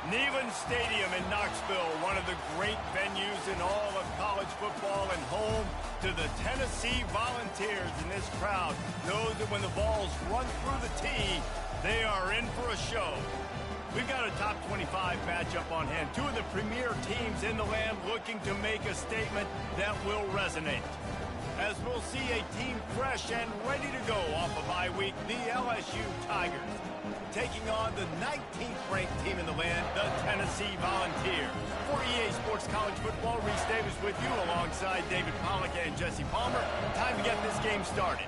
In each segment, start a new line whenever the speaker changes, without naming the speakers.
Neyland Stadium in Knoxville, one of the great venues in all of college football and home to the Tennessee Volunteers. And this crowd knows that when the balls run through the tee, they are in for a show. We've got a top 25 matchup on hand. Two of the premier teams in the land looking to make a statement that will resonate. As we'll see a team fresh and ready to go off a bye week, the LSU Tigers, taking on the 19th ranked team in the land, the Tennessee Volunteers. For EA Sports College Football, Reese Davis with you alongside David Pollack and Jesse Palmer. Time to get this game started.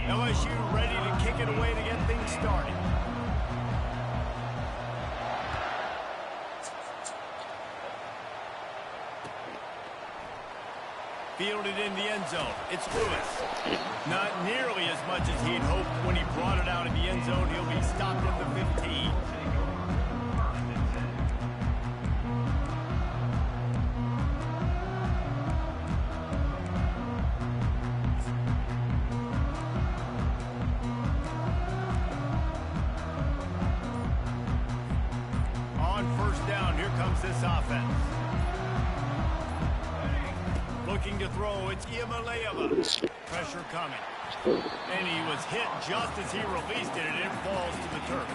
LSU ready to kick it away to get things started. Fielded in the end zone. It's Lewis. Not nearly as much as he'd hoped when he brought it out of the end zone. He'll be stopped at the 15. This offense. Looking to throw, it's Iamaleava. Pressure coming. And he was hit just as he released it, and it falls to the turf.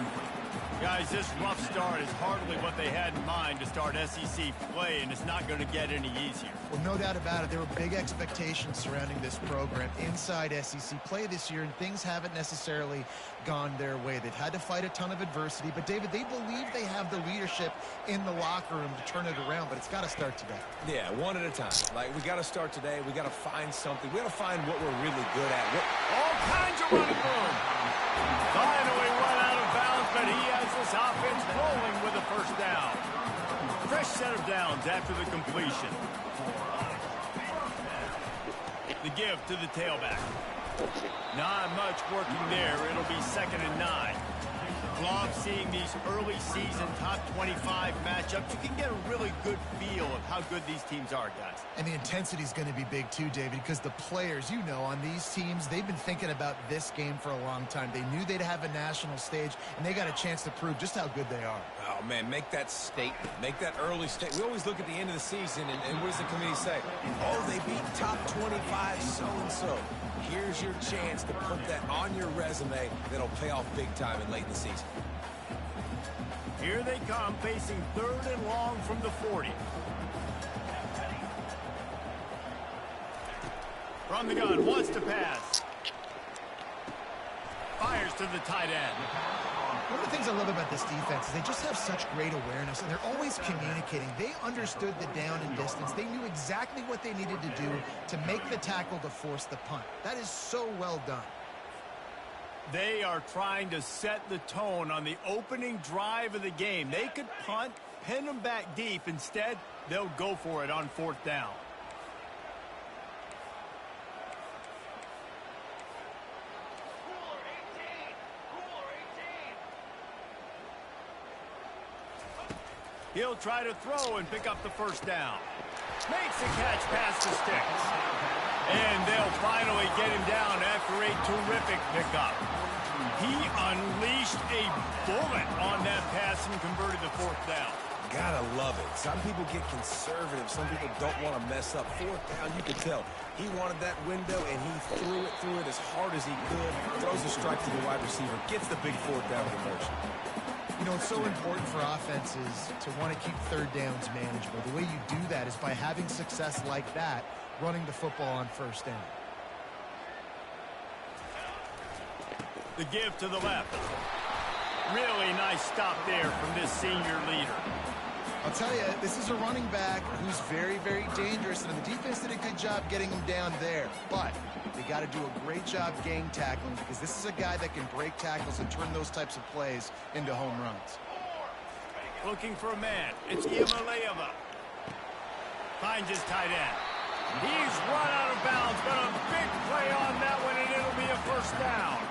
Guys, this rough start is hardly what they had in mind to start SEC play, and it's not going to get any easier.
Well, no doubt about it. There were big expectations surrounding this program inside SEC play this year, and things haven't necessarily gone their way. They've had to fight a ton of adversity, but, David, they believe they have the leadership in the locker room to turn it around, but it's got to start today.
Yeah, one at a time. Like, we got to start today. We got to find something. We got to find what we're really good at.
All kinds of running room. Finally run out of bounds, but he has this offense rolling with a first down. Fresh set of downs after the completion. The give to the tailback. Not much working there. It'll be 2nd and 9. Love seeing these early season top 25 matchups. You can get a really good feel of how good these teams are, guys.
And the intensity is going to be big too, David, because the players, you know, on these teams, they've been thinking about this game for a long time. They knew they'd have a national stage, and they got a chance to prove just how good they are.
Oh, man, make that statement. Make that early statement. We always look at the end of the season, and what does the committee say? Oh, they beat top 25 so-and-so. Here's your chance to put that on your resume that'll pay off big time and late in the season.
Here they come, facing 3rd and long from the 40. From the gun, wants to pass. Fires to the tight end.
One of the things I love about this defense is they just have such great awareness, and they're always communicating. They understood the down and distance. They knew exactly what they needed to do to make the tackle to force the punt. That is so well done.
They are trying to set the tone on the opening drive of the game. They could punt, pin them back deep. Instead, they'll go for it on 4th down. He'll try to throw and pick up the first down. Makes the catch past the sticks. And they'll finally get him down after a terrific pickup. He unleashed a bullet on that pass and converted the 4th down.
Gotta love it. Some people get conservative. Some people don't want to mess up. 4th down, you can tell. He wanted that window, and he threw it as hard as he could. Throws a strike to the wide receiver. Gets the big 4th down conversion.
You know, it's so important for offenses to want to keep 3rd downs manageable. The way you do that is by having success like that, running the football on 1st down.
The give to the left. Really nice stop there from this senior leader.
I'll tell you, this is a running back who's very, very dangerous, and the defense did a good job getting him down there. But they got to do a great job gang tackling, because this is a guy that can break tackles and turn those types of plays into home runs.
Looking for a man. It's Iamaleava. Finds his tight end. He's run out of bounds, but a big play on that one, and it'll be a 1st down.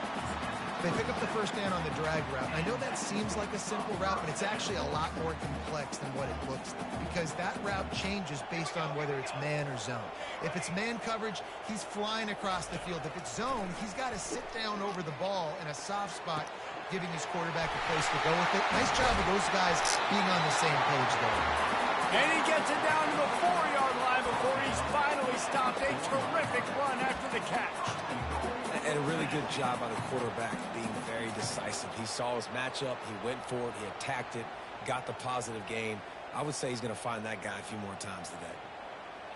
They pick up the first down on the drag route. I know that seems like a simple route, but it's actually a lot more complex than what it looks like because that route changes based on whether it's man or zone. If it's man coverage, he's flying across the field. If it's zone, he's got to sit down over the ball in a soft spot, giving his quarterback a place to go with it. Nice job of those guys being on the same page there.
And he gets it down to the 4-yard line before he's finally stopped. A terrific run after the catch.
And a really good job by the quarterback being very decisive. He saw his matchup, he went for it, he attacked it, got the positive gain. I would say he's going to find that guy a few more times today.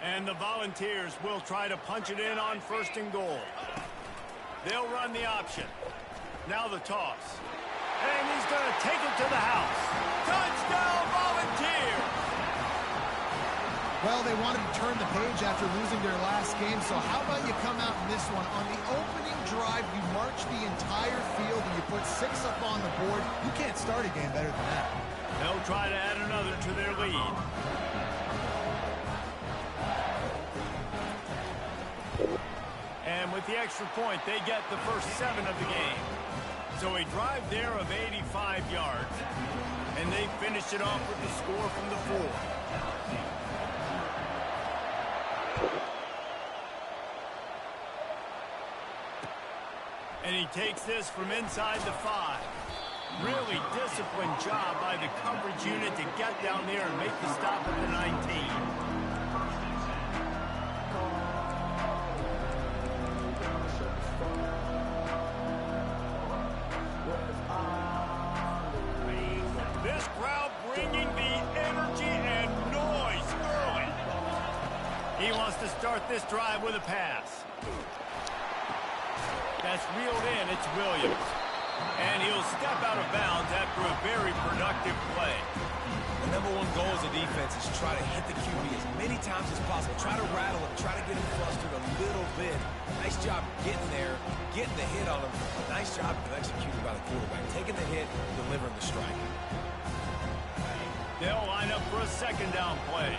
And the Volunteers will try to punch it in on 1st and goal. They'll run the option. Now the toss. And he's going to take it to the house. Touchdown, Volunteers!
Well, they wanted to turn the page after losing their last game, so how about you come out in this one? On the opening drive, you march the entire field and you put 6 up on the board. You can't start a game better than that.
They'll try to add another to their lead. And with the extra point, they get the first 7 of the game. So a drive there of 85 yards. And they finished it off with the score from the 4. And he takes this from inside the 5. Really disciplined job by the coverage unit to get down there and make the stop at the 19. This crowd bringing the energy and noise early. He wants to start this drive with a pass. That's reeled in. It's Williams. And he'll step out of bounds after a very productive play.
The number one goal as a defense is try to hit the QB as many times as possible. Try to rattle him. Try to get him flustered a little bit. Nice job getting there, getting the hit on him. Nice job executed by the quarterback. Taking the hit, delivering the strike.
They'll line up for a 2nd down play.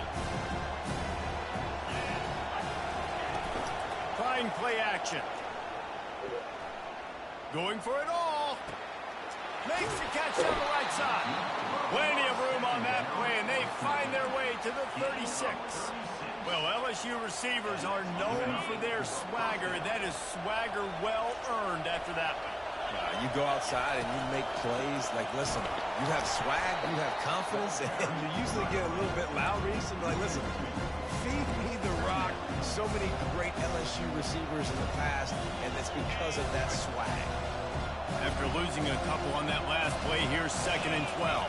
Trying play action. Going for it all. Makes the catch on the right side. Plenty of room on that play, and they find their way to the 36. Well, LSU receivers are known for their swagger. That is swagger well earned after that one.
You go outside and you make plays. Like, listen, you have swag, you have confidence, and you usually get a little bit loud recently. Like, listen, feed me the rock. So many great LSU receivers in the past, and it's because of that swag.
After losing a couple on that last play, here's 2nd and 12.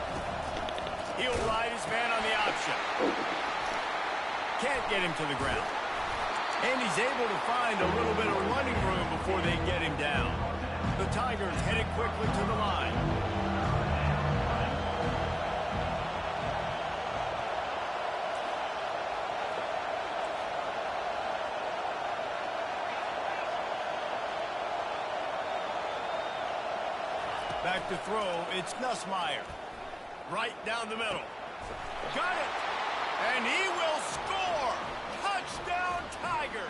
He'll ride his man on the option. Can't get him to the ground. And he's able to find a little bit of running room before they get him down. The Tigers headed quickly to the line. Back to throw, it's Nussmeier. Right down the middle. Got it! And he will score! Touchdown, Tigers!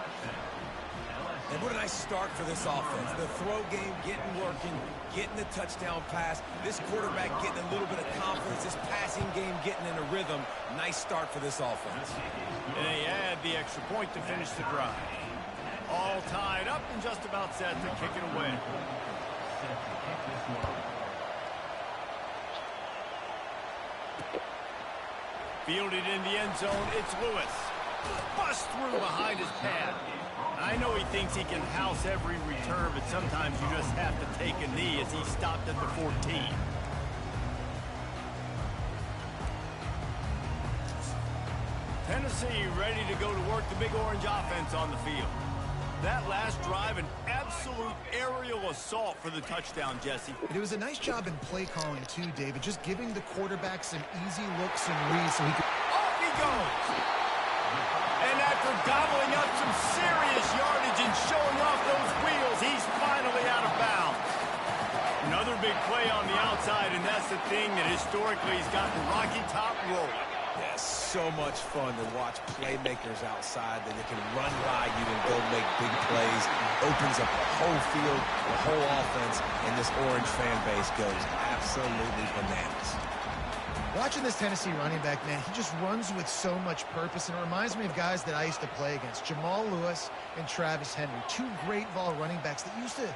And what a nice start for this offense. The throw game getting working, getting the touchdown pass. This quarterback getting a little bit of confidence. This passing game getting in a rhythm. Nice start for this offense.
And they add the extra point to finish the drive. All tied up and just about set to kick it away. Fielded in the end zone, it's Lewis. Bust through behind his pad. I know he thinks he can house every return, but sometimes you just have to take a knee as he stopped at the 14. Tennessee ready to go to work the Big Orange offense on the field. That last drive, an absolute aerial assault for the touchdown, Jesse.
It was a nice job in play calling, too, David, just giving the quarterback some easy looks and reads so he could...
Off he goes! And after gobbling up some serious yardage and showing off those wheels, he's finally out of bounds. Another big play on the outside, and that's the thing that historically has gotten Rocky Top rolling.
Yeah, so much fun to watch playmakers outside that they can run by you and go make big plays. Opens up the whole field, the whole offense, and this Orange fan base goes absolutely bananas.
Watching this Tennessee running back, man, he just runs with so much purpose, and it reminds me of guys that I used to play against, Jamal Lewis and Travis Henry, two great ball running backs that used to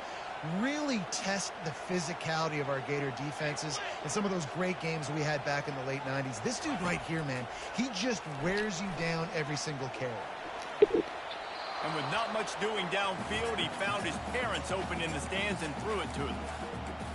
really test the physicality of our Gator defenses in some of those great games we had back in the late 90s. This dude right here, man, he just wears you down every single carry.
And with not much doing downfield, he found his parents open in the stands and threw it to them.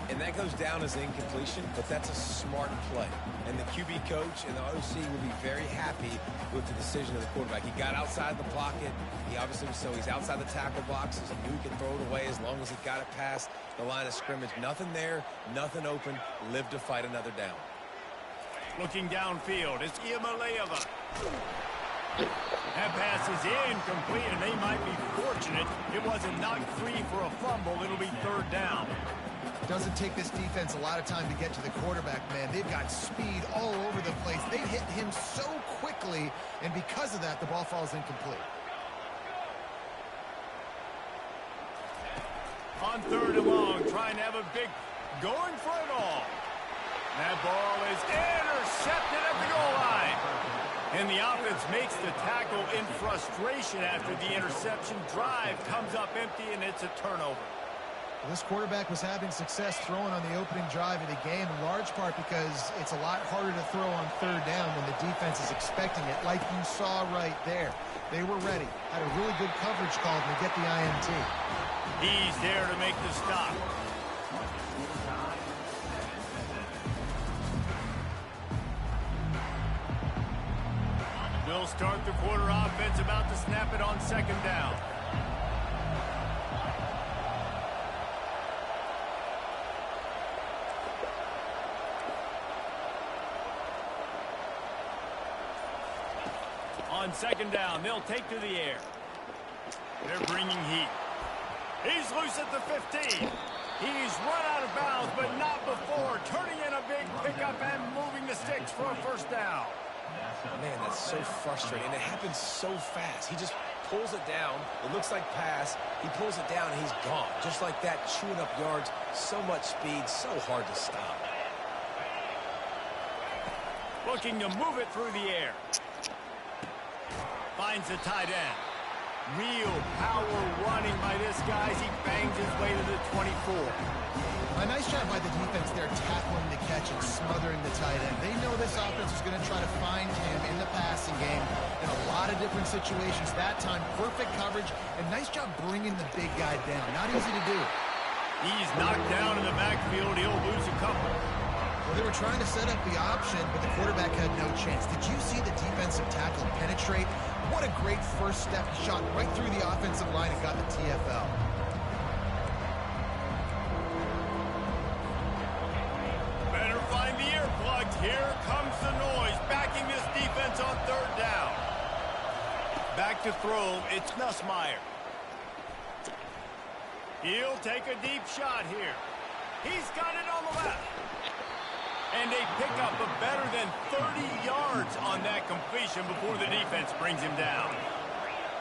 And that goes down as an incompletion, but that's a smart play. And the QB coach and the OC will be very happy with the decision of the quarterback. He got outside the pocket. He obviously was, so he's outside the tackle boxes. He knew he could throw it away as long as he got it past the line of scrimmage. Nothing there, nothing open. Live to fight another down.
Looking downfield, it's Iamaleava. That pass is incomplete, and they might be fortunate it wasn't knocked free for a fumble. It'll be third down.
Doesn't take this defense a lot of time to get to the quarterback, man. They've got speed all over the place. They hit him so quickly, and because of that, the ball falls incomplete.
On third and long, trying to have a big going for it all. That ball is intercepted at the goal line. And the offense makes the tackle in frustration after the interception. Drive comes up empty, and it's a turnover.
Well, this quarterback was having success throwing on the opening drive of the game, in large part because it's a lot harder to throw on third down when the defense is expecting it, like you saw right there. They were ready. Had a really good coverage call to get the INT.
He's there to make the stop. We'll start the quarter offense, about to snap it on second down. On second down, they'll take to the air. They're bringing heat. He's loose at the 15. He's run out of bounds, but not before. Turning in a big pickup and moving the sticks for a first down.
Man, that's so frustrating. It happens so fast. He just pulls it down. It looks like pass. He pulls it down, and he's gone. Just like that, chewing up yards. So much speed, so hard to stop.
Looking to move it through the air. Finds the tight end. Real power running by this guy as he bangs his way to the 24.
A nice job by the defense there, tackling the catch and smothering the tight end. They know this offense is going to try to find him in the passing game in a lot of different situations. That time, perfect coverage, and nice job bringing the big guy down. Not easy to do.
He's knocked down in the backfield. He'll lose a couple.
Well, they were trying to set up the option, but the quarterback had no chance. Did you see the defensive tackle penetrate? What a great first step. He shot right through the offensive line and got the TFL.
Better find the earplugs. Here comes the noise, backing this defense on third down. Back to throw, it's Nussmeier. He'll take a deep shot here. He's got it on the left. And they pick up a better than 30 yards on that completion before the defense brings him down.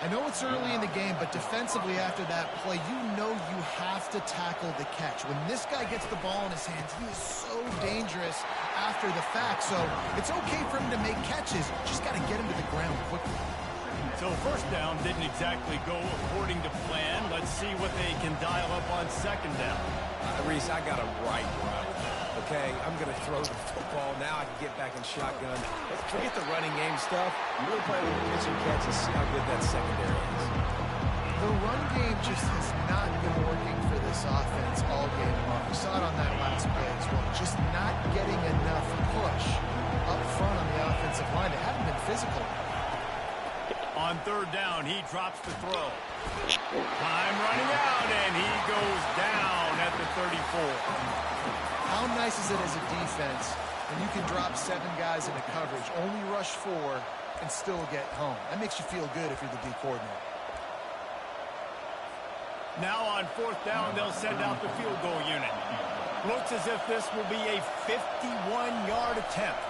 I know it's early in the game, but defensively after that play, you know you have to tackle the catch. When this guy gets the ball in his hands, he is so dangerous after the fact. So it's okay for him to make catches. Just got to get him to the ground quickly.
So first down didn't exactly go according to plan. Let's see what they can dial up on second down.
Reese, I got him right where I was at. Okay, I'm going to throw the football. Now I can get back in shotgun. Forget the running game stuff. You really play with the pitch and catch and see how good that secondary is.
The run game just has not been working for this offense all game long. We saw it on that last play as well. Just not getting enough push up front on the offensive line. They haven't been physical.
On third down, he drops the throw. Time running out, and he goes down at the 34.
How nice is it as a defense when you can drop 7 guys into coverage, only rush 4, and still get home? That makes you feel good if you're the D coordinator.
Now on fourth down, they'll send out the field goal unit. Looks as if this will be a 51-yard attempt.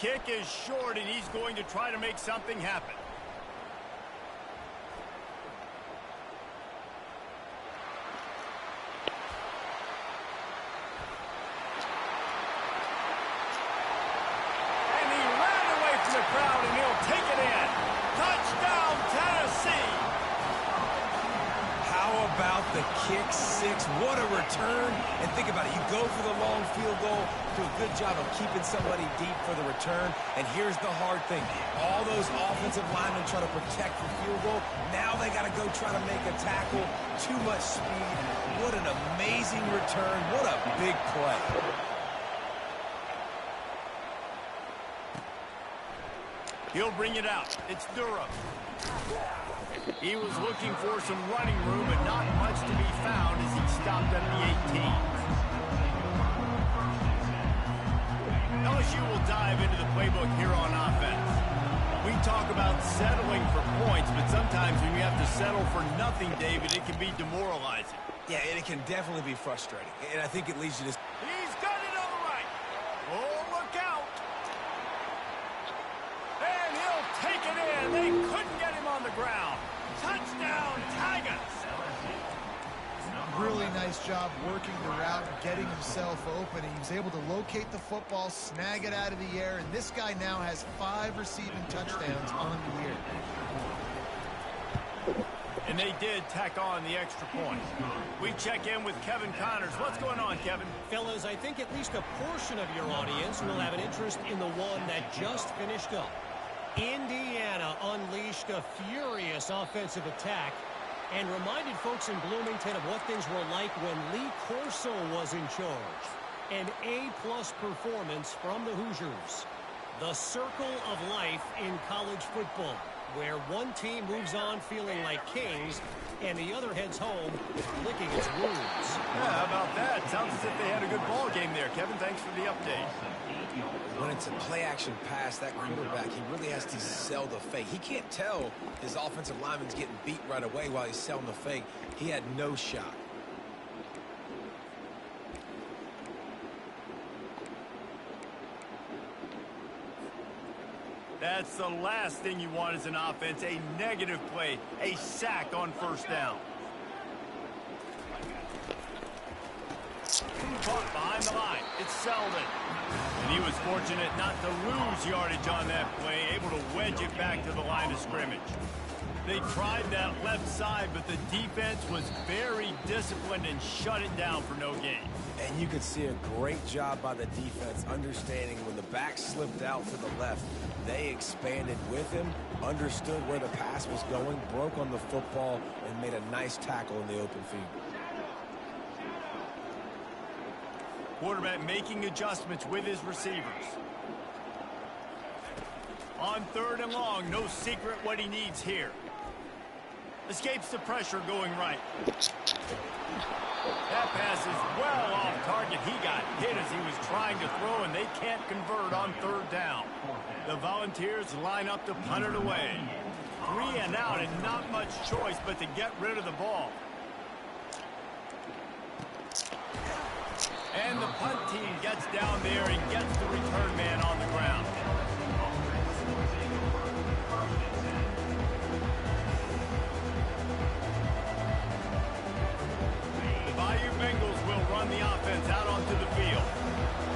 kick is short, and he's going to try to make something happen. And he ran away from the crowd, and he'll take it in. Touchdown, Tennessee!
How about the kick six? What a return. And think about it. You go for the long field goal, do a good job of keeping somebody deep for the return. And here's the hard thing. All those offensive linemen try to protect the field goal. Now they got to go try to make a tackle. Too much speed. What an amazing return. What a big play.
He'll bring it out. It's Durham. He was looking for some running room, but not much to be found as he stopped at the 18. LSU will dive into the playbook here on offense. We talk about settling for points, but sometimes when you have to settle for nothing, David, it can be demoralizing.
Yeah, and it can definitely be frustrating. And I think it leads you to...
He's got it on the right. Oh, look out. And he'll take it in. They couldn't get him on the ground. Touchdown, Tigers.
Really nice job working the route and getting himself open. He was able to locate the football, snag it out of the air, and this guy now has 5 receiving touchdowns on the year.
And they did tack on the extra point. We check in with Kevin Connors. What's going on, Kevin?
Fellas, I think at least a portion of your audience will have an interest in the one that just finished up. Indiana unleashed a furious offensive attack and reminded folks in Bloomington of what things were like when Lee Corso was in charge. An A-plus performance from the Hoosiers. The circle of life in college football, where one team moves on feeling like kings and the other heads home licking its wounds.
Yeah, how about that? Sounds as if they had a good ball game there. Kevin, thanks for the update.
When it's a play-action pass, that quarterback, he really has to sell the fake. He can't tell his offensive lineman's getting beat right away while he's selling the fake. He had no shot.
That's the last thing you want as an offense, a negative play, a sack on first down. Caught behind the line. It's Selden. And he was fortunate not to lose yardage on that play, able to wedge it back to the line of scrimmage. They tried that left side, but the defense was very disciplined and shut it down for no gain.
And you could see a great job by the defense understanding when the back slipped out to the left, they expanded with him, understood where the pass was going, broke on the football, and made a nice tackle in the open field.
Quarterback making adjustments with his receivers. On 3rd and long, no secret what he needs here. Escapes the pressure going right. That pass is well off target. He got hit as he was trying to throw, and they can't convert on 3rd down. The Volunteers line up to punt it away. 3 and out, and not much choice but to get rid of the ball. And the punt team gets down there and gets the return man on the ground. The Bayou Bengals will run the offense out onto the field.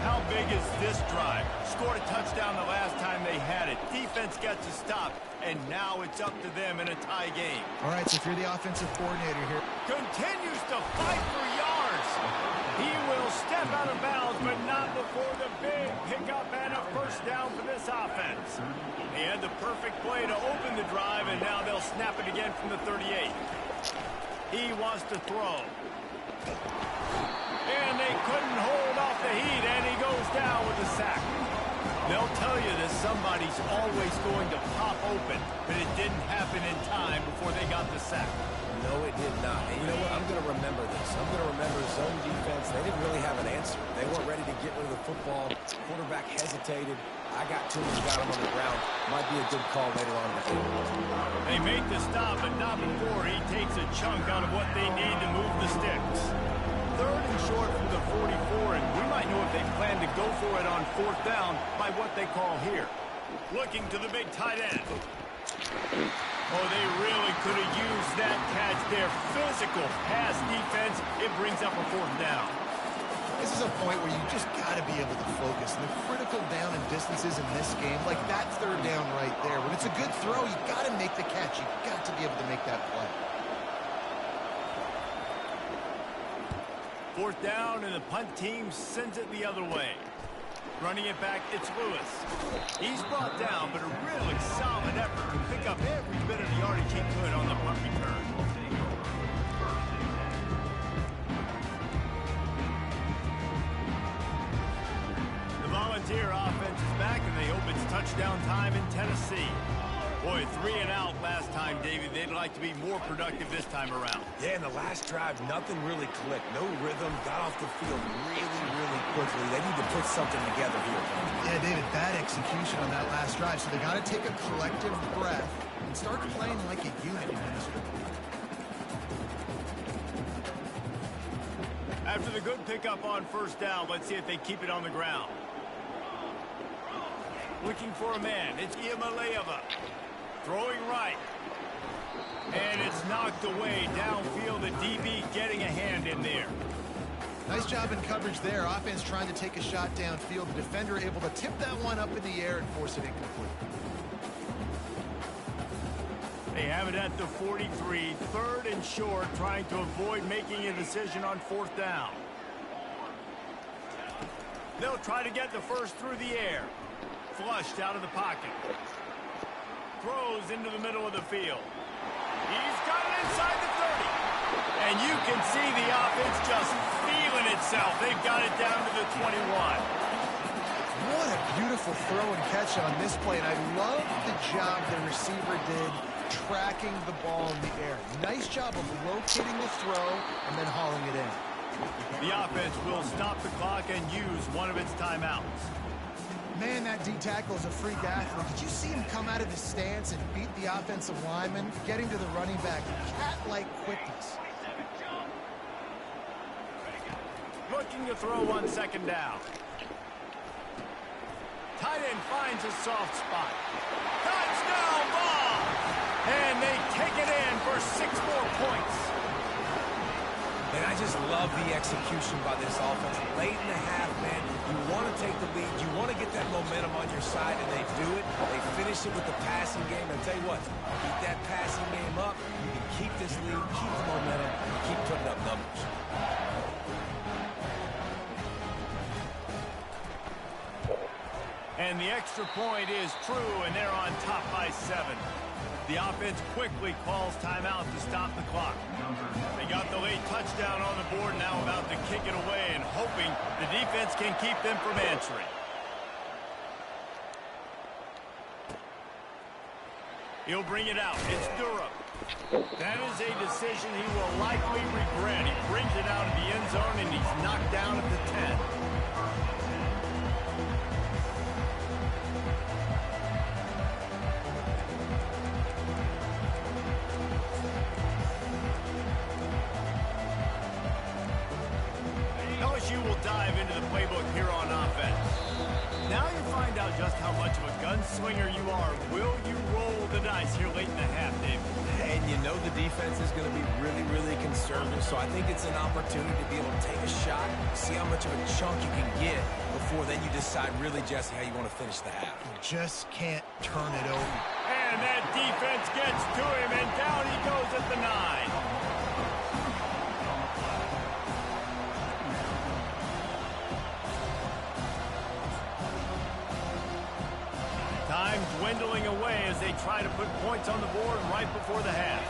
How big is this drive? Scored a touchdown the last time they had it. Defense gets a stop, and now it's up to them in a tie game.
All right, so if you're the offensive coordinator here.
Continues to fight for yards. He will step out of bounds, but not before the big pickup and a first down for this offense. He had the perfect play to open the drive, and now they'll snap it again from the 38. He wants to throw. And they couldn't hold off the heat, and he goes down with a sack. They'll tell you that somebody's always going to pop open, but it didn't happen in time before they got the sack.
No, it did not. And you know what? I'm going to remember this. I'm going to remember zone defense. They didn't really have an answer. They weren't ready to get rid of the football. Quarterback hesitated. I got to him and got him on the ground. Might be a good call later on in the game.
They make the stop, but not before he takes a chunk out of what they need to move the sticks. third and short from the 44, and we might know if they plan to go for it on fourth down by what they call here. Looking to the big tight end. Oh, they really could have used that catch there. Physical pass defense. It brings up a fourth down.
This is a point where you just got to be able to focus. The critical down and distances in this game, like that third down right there. When it's a good throw, you got to make the catch. You got to be able to make that play.
Fourth down, and the punt team sends it the other way. Running it back, it's Lewis. He's brought down, but a really solid effort to pick up every bit of the yardage he could on the punt return. The Volunteer offense is back, and they hope it's touchdown time in Tennessee. Boy, 3 and out last time, Davey. They'd like to be more productive this time around.
Yeah, in the last drive, nothing really clicked. No rhythm. Got off the field really quickly. They need to put something together here.
Yeah, David, bad execution on that last drive. So they got to take a collective breath and start playing like a unit in this one.
After the good pickup on first down, let's see if they keep it on the ground. Looking for a man. It's Iamaleava. Throwing right. And it's knocked away downfield. The DB getting a hand in there.
Nice job in coverage there. Offense trying to take a shot downfield. The defender able to tip that one up in the air and force it incomplete.
They have it at the 43. Third and short, trying to avoid making a decision on fourth down. They'll try to get the first through the air. Flushed out of the pocket. Throws into the middle of the field. He's got it inside the 30. And you can see the offense just feeling itself. They've got it down to the 21.
What a beautiful throw and catch on this play. And I love the job the receiver did tracking the ball in the air. Nice job of locating the throw and then hauling it in.
The offense will stop the clock and use one of its timeouts.
Man, that D-tackle is a freak athlete. Did you see him come out of his stance and beat the offensive lineman, getting to the running back? Cat-like quickness.
Looking to throw on second down. Tight end finds a soft spot. Touchdown ball! And they take it in for 6 more points.
And I just love the execution by this offense. Late in the half, man, you want to take the lead. You want to get that momentum on your side, and they do it. They finish it with the passing game. I'll tell you what, keep that passing game up. You can keep this lead, keep the momentum, and keep putting up numbers.
And the extra point is true, and they're on top by 7. The offense quickly calls timeout to stop the clock. They got the late touchdown on the board, now about to kick it away and hoping the defense can keep them from answering. He'll bring it out. It's Durham. That is a decision he will likely regret. He brings it out of the end zone, and he's knocked down at the 10. LSU will dive into the playbook here on offense. Now you find out just how much of a gunslinger you are. Will you roll the dice here late in the half, Dave?
And you know the defense is going to be really conservative, so I think it's an opportunity to be able to take a shot, see how much of a chunk you can get before then you decide really, Jesse, how you want to finish the half.
You just can't turn it over.
And that defense gets to him, and down he goes at the 9. Time dwindling away as they try to put points on the board right before the half.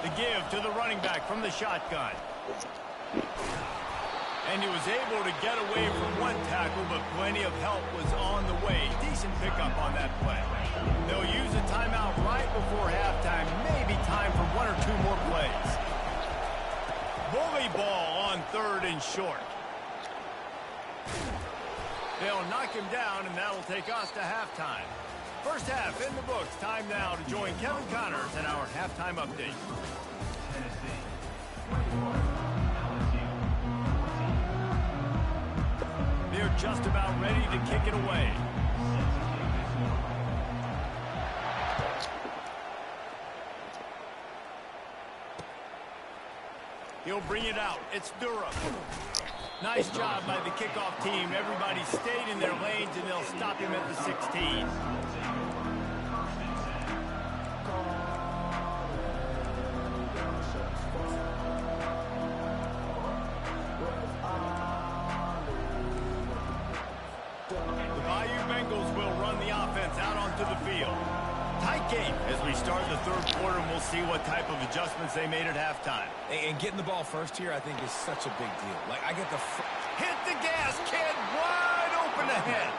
The give to the running back from the shotgun. And he was able to get away from one tackle, but plenty of help was on the way. Decent pickup on that play. They'll use a timeout right before halftime. Maybe time for 1 or 2 more plays. Bully ball on third and short. They'll knock him down, and that'll take us to halftime. First half in the books. Time now to join Kevin Connors in our halftime update.
Tennessee, 24, LSU.
just about ready to kick it away. He'll bring it out. It's Durham. Nice job by the kickoff team. Everybody stayed in their lanes, and they'll stop him at the 16. The Bayou Bengals will run the offense out onto the field. Tight game as we start the third quarter, and we'll see what type of adjustments they made at halftime.
And getting the ball first here, I think, is such a big deal. Like, I get the...
Hit the gas, kid. Wide open ahead.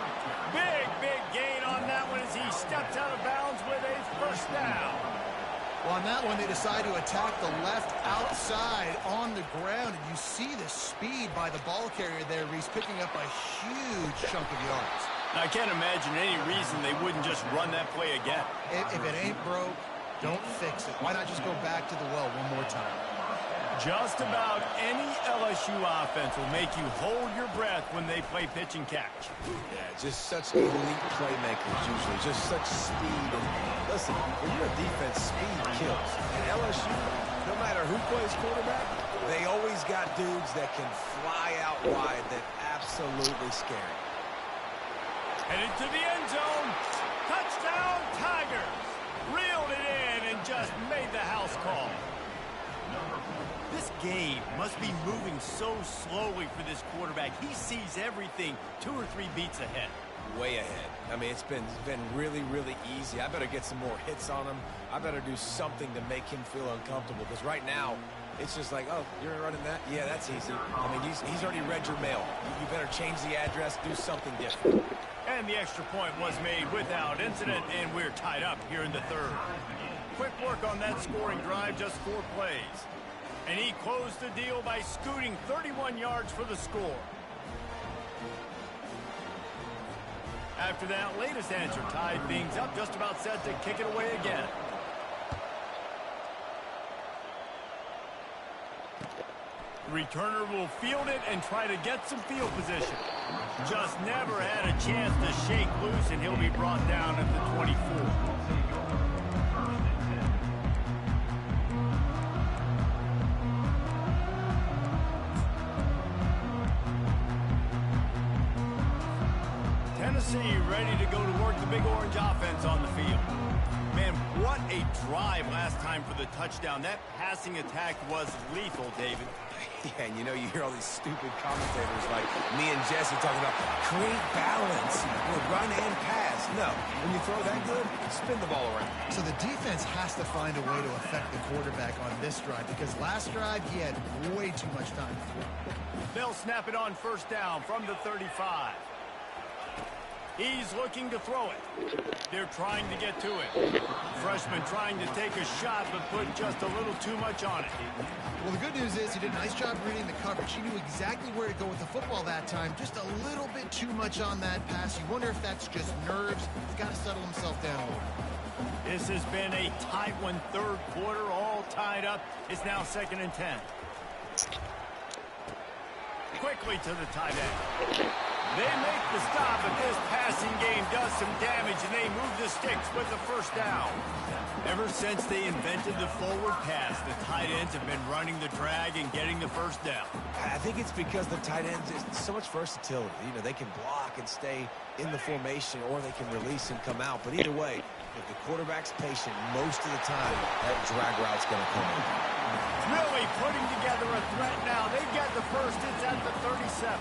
Big gain on that one as he steps out of bounds with a first down.
Well, on that one, they decide to attack the left outside on the ground, and you see the speed by the ball carrier there. He's picking up a huge chunk of yards.
I can't imagine any reason they wouldn't just run that play again.
If it ain't broke, don't fix it. Why not just go back to the well one more time?
Just about any LSU offense will make you hold your breath when they play pitch and catch.
Yeah, just such elite playmakers usually. Just such speed. And listen, when you're a defense, speed kills. And LSU, no matter who plays quarterback, they always got dudes that can fly out wide that absolutely scare.
Headed to the end zone. Touchdown, Tigers. Reeled it in and just made the house call. This game must be moving so slowly for this quarterback. He sees everything 2 or 3 beats ahead.
Way ahead. I mean, it's been really easy. I better get some more hits on him. I better do something to make him feel uncomfortable, because right now, it's just like, oh, you're running that? Yeah, that's easy. I mean, he's already read your mail. You better change the address, do something different.
And the extra point was made without incident, and we're tied up here in the third. Quick work on that scoring drive, just 4 plays. And he closed the deal by scooting 31 yards for the score. After that latest answer tied things up, just about set to kick it away again. The returner will field it and try to get some field position. Just never had a chance to shake loose, and he'll be brought down at the 24. Tennessee ready to go to work the big orange offense on the field. Man, what a drive last time for the touchdown. That passing attack was lethal, David.
Yeah, and you know, you hear all these stupid commentators like me and Jesse talking about create balance, run and pass. No, when you throw that good, spin the ball around.
So the defense has to find a way to affect the quarterback on this drive, because last drive he had way too much time to throw.
They'll snap it on first down from the 35. He's looking to throw it. They're trying to get to it. Freshman trying to take a shot, but put just a little too much on it.
Well, the good news is he did a nice job reading the coverage. He knew exactly where to go with the football that time. Just a little bit too much on that pass. You wonder if that's just nerves. He's got to settle himself down a little.
This has been a tight one, third quarter, all tied up. It's now 2nd and 10. Quickly to the tight end. They make the stop, but this passing game does some damage, and they move the sticks with the first down. Ever since they invented the forward pass, the tight ends have been running the drag and getting the first down.
I think it's because the tight ends is so much versatility. You know, they can block and stay in the formation, or they can release and come out. But either way, if the quarterback's patient most of the time, that drag route's going to come in.
Really putting together a threat now. They get the first. It's at the 37.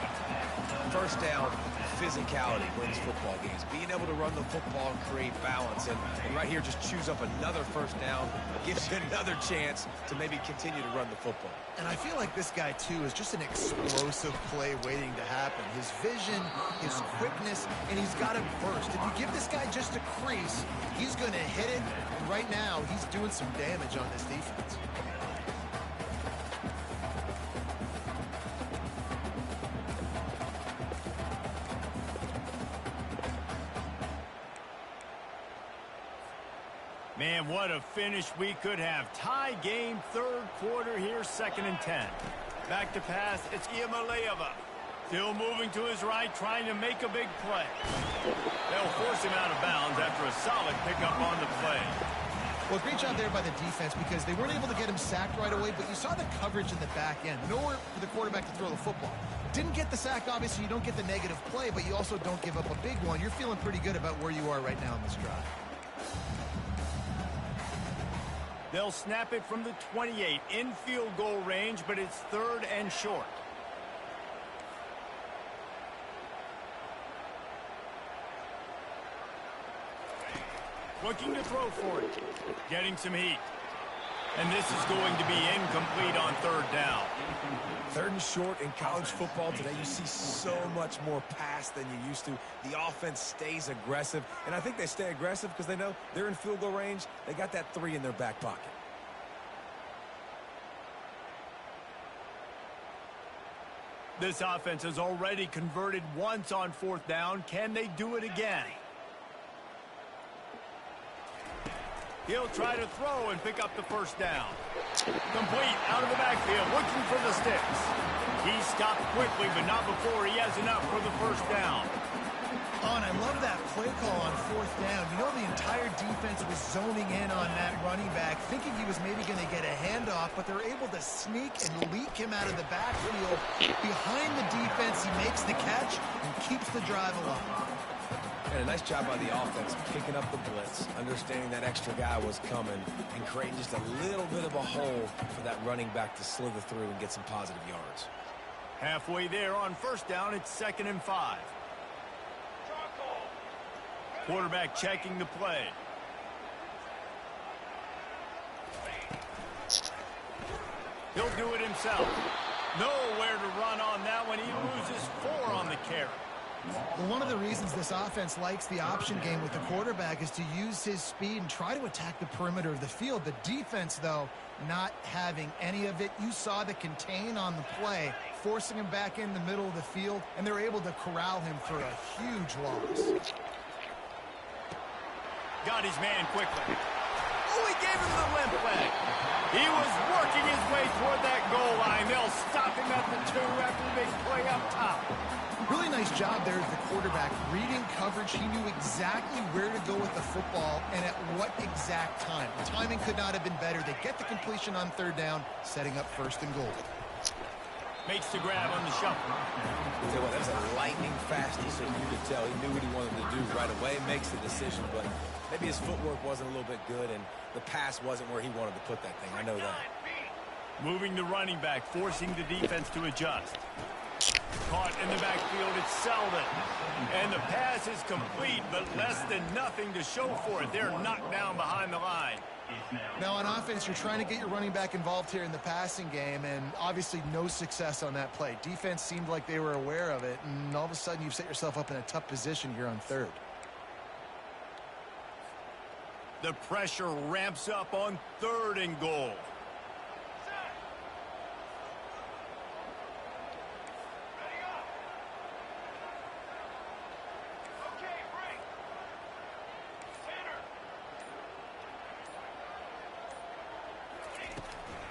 First down, physicality wins football games. Being able to run the football and create balance. And right here, just choose up another first down. Gives you another chance to maybe continue to run the football.
And I feel like this guy, too, is just an explosive play waiting to happen. His vision, his quickness, and he's got him first. If you give this guy just a crease, he's going to hit it. And right now, he's doing some damage on this defense.
Man, what a finish we could have. Tie game, third quarter here, 2nd and 10. Back to pass, it's Iamaleava. Still moving to his right, trying to make a big play. They'll force him out of bounds after a solid pickup on the play.
Well, great job there by the defense because they weren't able to get him sacked right away, but you saw the coverage in the back end. Nowhere for the quarterback to throw the football. Didn't get the sack, obviously. You don't get the negative play, but you also don't give up a big one. You're feeling pretty good about where you are right now in this drive.
They'll snap it from the 28 in field goal range, but it's 3rd and short. Looking to throw for it. Getting some heat. And this is going to be incomplete on 3rd down.
3rd and short in college football today. You see so much more pass than you used to. The offense stays aggressive. And I think they stay aggressive because they know they're in field goal range. They got that 3 in their back pocket.
This offense has already converted once on 4th down. Can they do it again? He'll try to throw and pick up the 1st down. Complete out of the backfield, looking for the sticks. He stopped quickly, but not before he has enough for the 1st down.
Oh, and I love that play call on 4th down. You know, the entire defense was zoning in on that running back, thinking he was maybe going to get a handoff, but they're able to sneak and leak him out of the backfield. Behind the defense, he makes the catch and keeps the drive alive.
And a nice job by the offense picking up the blitz, understanding that extra guy was coming, and creating just a little bit of a hole for that running back to slither through and get some positive yards.
Halfway there on 1st down, it's 2nd and 5. Quarterback checking the play. He'll do it himself. Nowhere to run on that one. He loses 4 on the carry.
Well, one of the reasons this offense likes the option game with the quarterback is to use his speed and try to attack the perimeter of the field. The defense, though, not having any of it. You saw the contain on the play, forcing him back in the middle of the field, and they're able to corral him for a huge loss.
Got his man quickly. Oh, he gave him the limp leg. He was working his way toward that goal line. They'll stop him at the 2 after the big play up top.
Really nice job there as the quarterback. Reading coverage, he knew exactly where to go with the football and at what exact time. The timing could not have been better. They get the completion on 3rd down, setting up 1st and goal.
Makes the grab on the shuffle.
I'll tell you what, that was a lightning fast decision. You could tell he knew what he wanted to do right away. Makes the decision, but maybe his footwork wasn't a little bit good, and the pass wasn't where he wanted to put that thing. I know that.
Moving the running back, forcing the defense to adjust. Caught in the backfield, it's Selden. And the pass is complete, but less than nothing to show for it. They're knocked down behind the line.
Now on offense, you're trying to get your running back involved here in the passing game, and obviously no success on that play. Defense seemed like they were aware of it, and all of a sudden you've set yourself up in a tough position here on 3rd.
The pressure ramps up on 3rd and goal.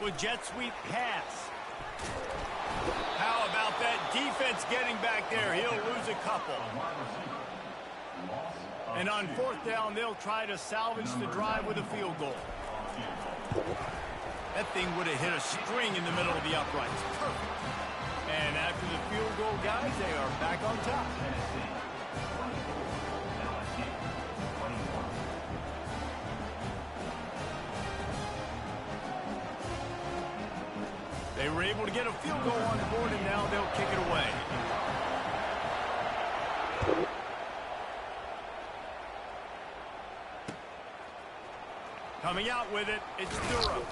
With jet sweep pass. How about that defense getting back there? He'll lose a couple. And on 4th down, they'll try to salvage the drive with a field goal. That thing would have hit a string in the middle of the uprights. Perfect. And after the field goal, guys, they are back on top. They were able to get a field goal on the board, and now they'll kick it away. Coming out with it, it's Durham.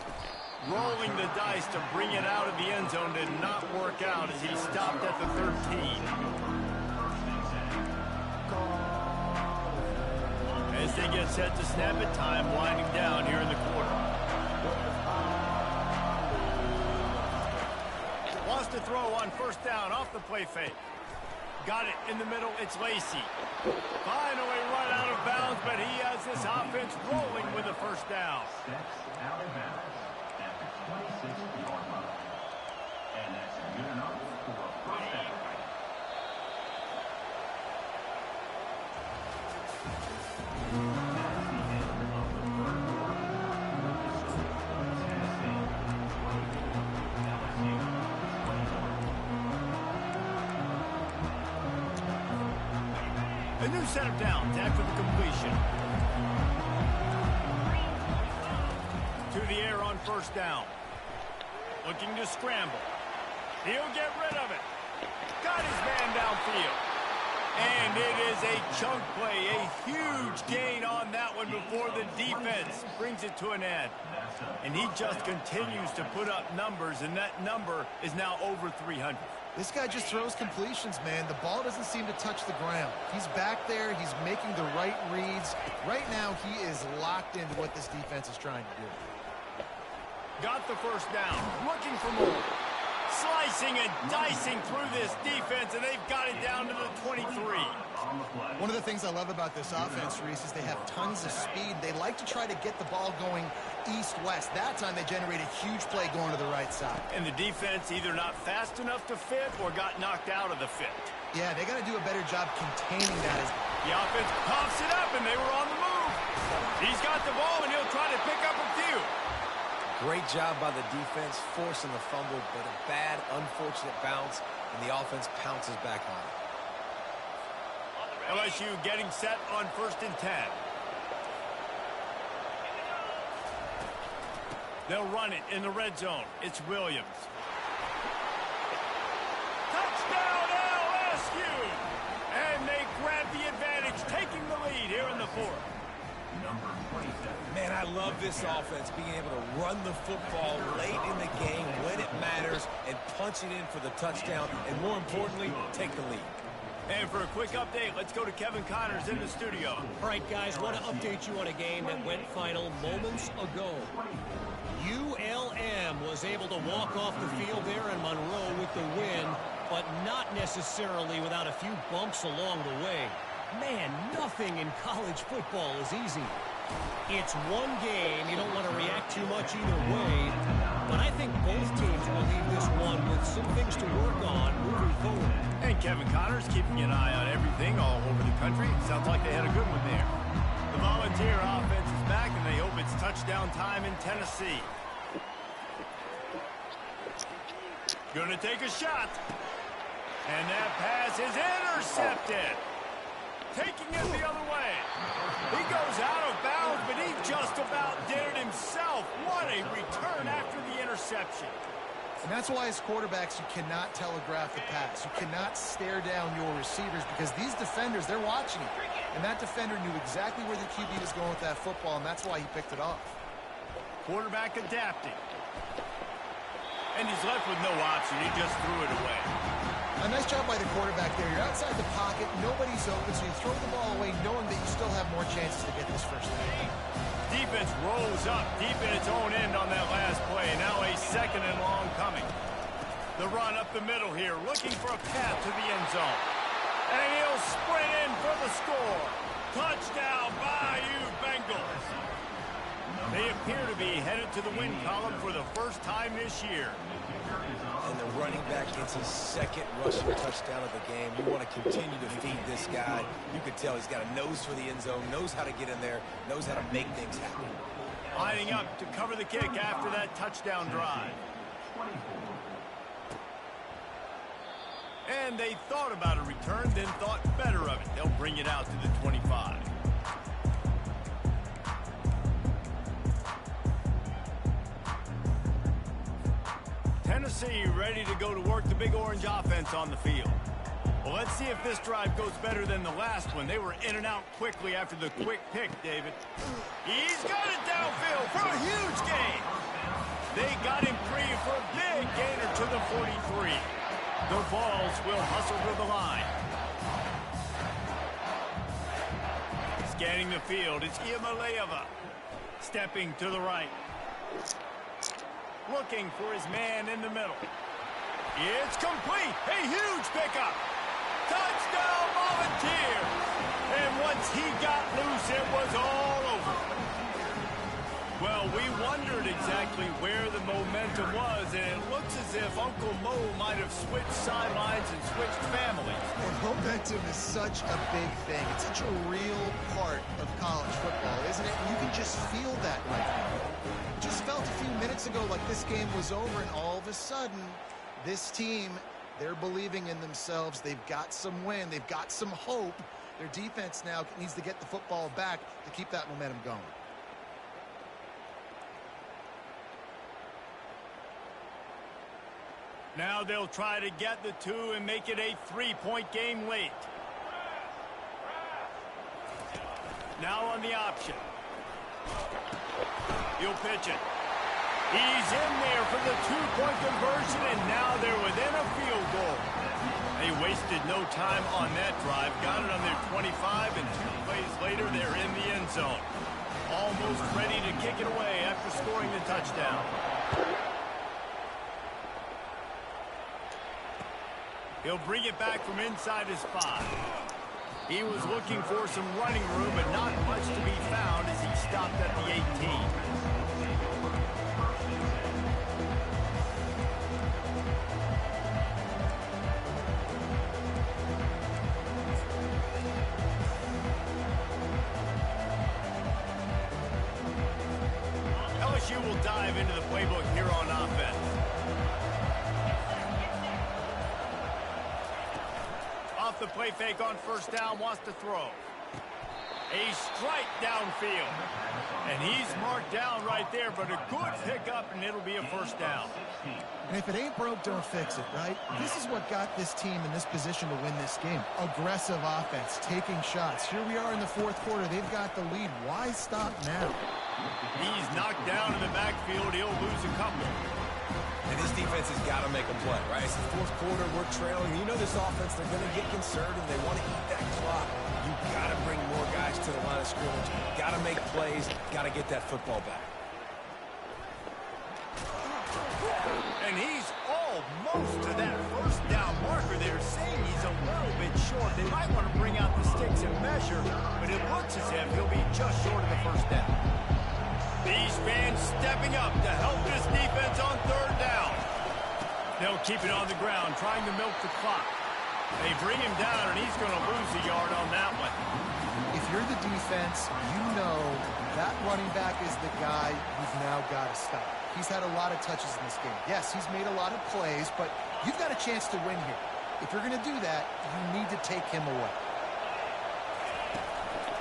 Rolling the dice to bring it out of the end zone did not work out as he stopped at the 13. As they get set to snap it, time winding down here in the quarter. Wants to throw on 1st down off the play fake. Got it in the middle. It's Lacey. Finally run out of bounds, but he has this offense rolling with the 1st down. A new set of downs after the completion. To the air on first down. Looking to scramble. He'll get rid of it. Got his man downfield. And it is a chunk play, a huge gain on that one before the defense brings it to an end. And he just continues to put up numbers, and that number is now over 300.
This guy just throws completions, man. The ball doesn't seem to touch the ground. He's back there. He's making the right reads. Right now, he is locked into what this defense is trying to do.
Got the first down. Looking for more. Slicing and dicing through this defense, and they've got it down to the 23.
One of the things I love about this offense, Reese, is they have tons of speed. They like to try to get the ball going east-west. That time they generate a huge play going to the right side.
And the defense either not fast enough to fit or got knocked out of the fit.
Yeah, they got to do a better job containing that.
The offense pops it up, and they were on the move. He's got the ball, and he'll try to pick up a few.
Great job by the defense forcing the fumble, but a bad, unfortunate bounce, and the offense pounces back on it.
LSU getting set on 1st and 10. They'll run it in the red zone. It's Williams. Touchdown, LSU! And they grab the advantage, taking the lead here in the 4th.
Man, I love this offense, being able to run the football late in the game when it matters and punch it in for the touchdown, and more importantly, take the lead.
And for a quick update, let's go to Kevin Connors in the studio.
All right, guys, want to update you on a game that went final moments ago. ULM was able to walk off the field there in Monroe with the win, but not necessarily without a few bumps along the way. Man, nothing in college football is easy. It's one game. You don't want to react too much either way, but I think both teams will leave this one with some things to work on moving forward.
And Kevin Connors keeping an eye on everything all over the country. Sounds like they had a good one there. The Volunteer offense is back, and they hope it's touchdown time in Tennessee. Gonna take a shot. And that pass is intercepted. Taking it the other way. He goes out of bounds, but he just about did it himself. What a return after the interception.
And that's why as quarterbacks, you cannot telegraph the pass. You cannot stare down your receivers because these defenders, they're watching it. And that defender knew exactly where the QB was going with that football, and that's why he picked it off.
Quarterback adapting. And he's left with no option. He just threw it away.
A nice job by the quarterback there. You're outside the pocket, nobody's open, so you throw the ball away knowing that you still have more chances to get this first down.
Defense rolls up deep in its own end on that last play. Now a 2nd and long coming. The run up the middle here, looking for a path to the end zone. And he'll sprint in for the score. Touchdown, Bayou Bengals. They appear to be headed to the win column for the first time this year.
And the running back gets his 2nd rushing touchdown of the game. You want to continue to feed this guy. You can tell he's got a nose for the end zone, knows how to get in there, knows how to make things happen.
Lining up to cover the kick after that touchdown drive. And they thought about a return, then thought better of it. They'll bring it out to the 25. Tennessee ready to go to work the Big Orange offense on the field. Well, let's see if this drive goes better than the last one. They were in and out quickly after the quick pick, David. He's got it downfield for a huge gain. They got him free for a big gainer to the 43. The Vols will hustle to the line. Scanning the field, it's Iamaleava. Stepping to the right. Looking for his man in the middle. It's complete. A huge pickup. Touchdown, Volunteers. And once he got loose, it was all over. Well, we wondered exactly where the momentum was, and it looks as if Uncle Mo might have switched sidelines and switched families.
And momentum is such a big thing. It's such a real part of college football, isn't it? You can just feel that right now. Just felt a few minutes ago like this game was over, and all of a sudden, this team, they're believing in themselves. They've got some wind. They've got some hope. Their defense now needs to get the football back to keep that momentum going.
Now they'll try to get the two and make it a 3-point game late. Now on the option. He'll pitch it. He's in there for the 2-point conversion, and now they're within a field goal. They wasted no time on that drive. Got it on their 25, and 2 plays later, they're in the end zone. Almost ready to kick it away after scoring the touchdown. He'll bring it back from inside his 5. He was looking for some running room, but not much to be found as he stopped at the 18. LSU will dive into the playbook here on offense. Off the play fake on first down, wants to throw. A strike downfield. And he's marked down right there, but a good pickup, and it'll be a first down.
And if it ain't broke, don't fix it, right? This is what got this team in this position to win this game. Aggressive offense, taking shots. Here we are in the fourth quarter. They've got the lead. Why stop now?
He's knocked down in the backfield. He'll lose a couple.
And this defense has got to make a play, right? It's the fourth quarter. We're trailing. You know this offense, they're going to get conservative. They want to eat that clock. You got to bring more guys to the line of scrimmage. Got to make plays. Got to get that football back.
And he's almost to that first down marker. They're saying he's a little bit short. They might want to bring out the sticks and measure, but it looks as if he'll be just short of the first down. These fans stepping up to help this defense on third down. They'll keep it on the ground, trying to milk the clock. They bring him down, and he's going to lose a yard on that one.
If you're the defense, you know that running back is the guy you've now got to stop. He's had a lot of touches in this game. Yes, he's made a lot of plays, but you've got a chance to win here. If you're going to do that, you need to take him away.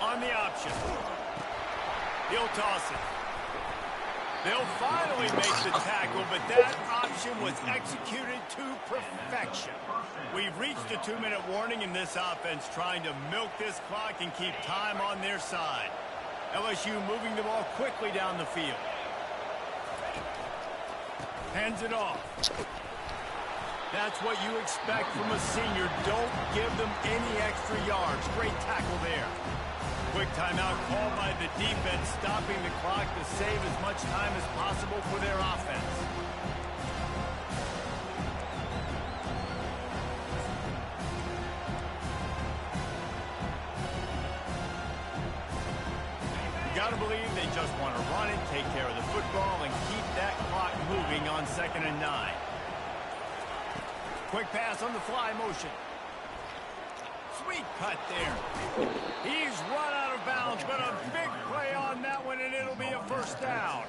On the option. He'll toss it. They'll finally make the tackle, but that option was executed to perfection. We've reached a 2-minute warning in this offense, trying to milk this clock and keep time on their side. LSU moving the ball quickly down the field. Hands it off. That's what you expect from a senior. Don't give them any extra yards. Great tackle there. Quick timeout called by the defense, stopping the clock to save as much time as possible for their offense. You got to believe they just want to run it, take care of the football, and keep that clock moving on 2nd and 9. Quick pass on the fly motion. Sweet cut there. He's run out of bounds, but a big play on that one, and it'll be a first down.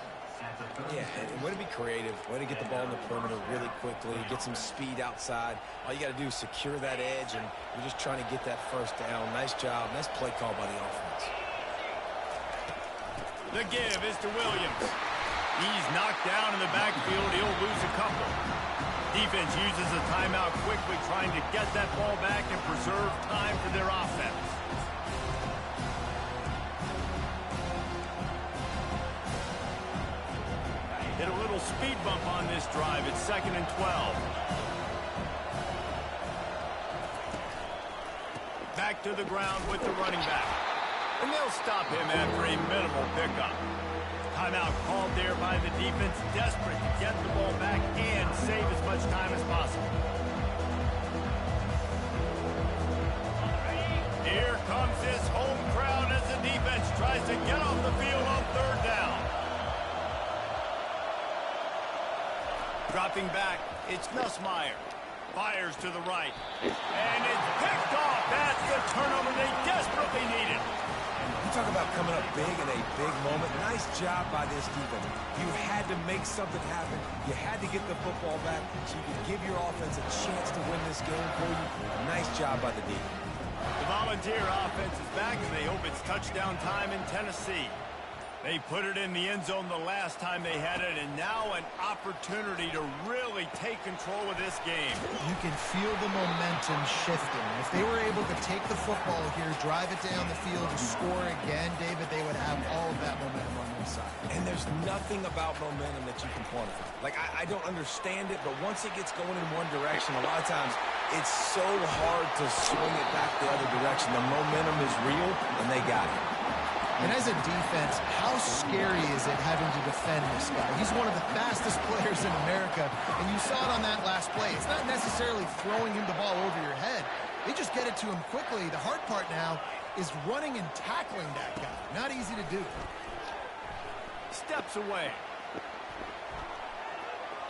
Yeah, way to be creative. Way to get the ball in the perimeter really quickly, get some speed outside. All you got to do is secure that edge, and you're just trying to get that first down. Nice job. Nice play call by the offense.
The give is to Williams. He's knocked down in the backfield. He'll lose a couple. Defense uses a timeout quickly, trying to get that ball back and preserve time for their offense. Hit a little speed bump on this drive. It's 2nd and 12. Back to the ground with the running back. And they'll stop him after a minimal pickup. Timeout called there by the defense, desperate to get the ball back and save as much time as possible. Here comes this home crowd as the defense tries to get off the field on third down. Dropping back, it's Nussmeier. Fires to the right. And it's picked off. That's the turnover they desperately needed.
You talk about coming up big in a big moment. Nice job by this defense. You had to make something happen. You had to get the football back so you could give your offense a chance to win this game for you. Nice job by the defense.
The Volunteer offense is back, and they hope it's touchdown time in Tennessee. They put it in the end zone the last time they had it, and now an opportunity to really take control of this game.
You can feel the momentum shifting. If they were able to take the football here, drive it down the field, and score again, David, they would have all of that momentum on their side.
And there's nothing about momentum that you can quantify. Like, I don't understand it, but once it gets going in one direction, a lot of times it's so hard to swing it back the other direction. The momentum is real, and they got it.
And as a defense, how scary is it having to defend this guy? He's one of the fastest players in America, and you saw it on that last play. It's not necessarily throwing him the ball over your head. They just get it to him quickly. The hard part now is running and tackling that guy. Not easy to do.
Steps away.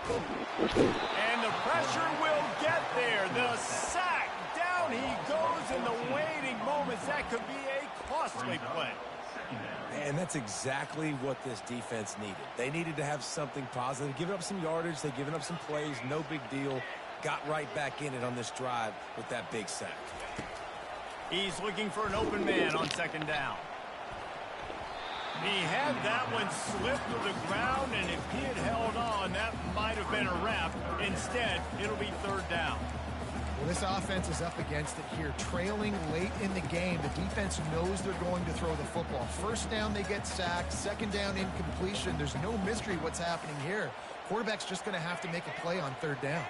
And the pressure will get there. The sack. Down he goes in the waiting moments. That could be a costly play.
And that's exactly what this defense needed. They needed to have something positive. Giving up some yardage, they've given up some plays, no big deal. Got right back in it on this drive with that big sack.
He's looking for an open man on second down. He had that one slip to the ground, and if he had held on, that might have been a wrap. Instead, it'll be third down.
Well, this offense is up against it here. Trailing late in the game, the defense knows they're going to throw the football. First down, they get sacked. Second down, incompletion. There's no mystery what's happening here. Quarterback's just going to have to make a play on third down.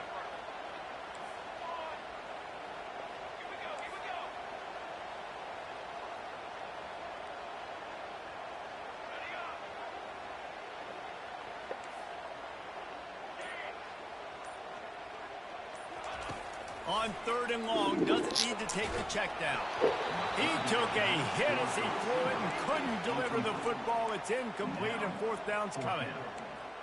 On third and long, doesn't need to take the check down. He took a hit as he threw it and couldn't deliver the football. It's incomplete, and fourth down's coming.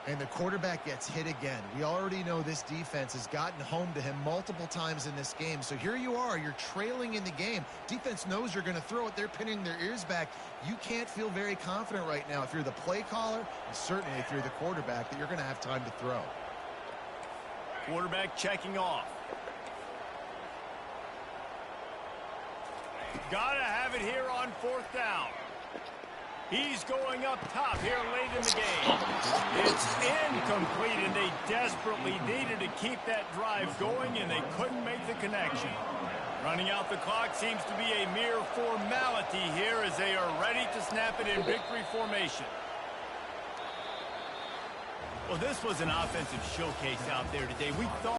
And the quarterback gets hit again. We already know this defense has gotten home to him multiple times in this game. So here you are, you're trailing in the game. Defense knows you're going to throw it. They're pinning their ears back. You can't feel very confident right now if you're the play caller, and certainly if you're the quarterback, that you're going to have time to throw.
Quarterback checking off. Gotta have it here on fourth down. He's going up top here late in the game. It's incomplete, and they desperately needed to keep that drive going, and they couldn't make the connection. Running out the clock seems to be a mere formality here as they are ready to snap it in victory formation. Well, this was an offensive showcase out there today. We thought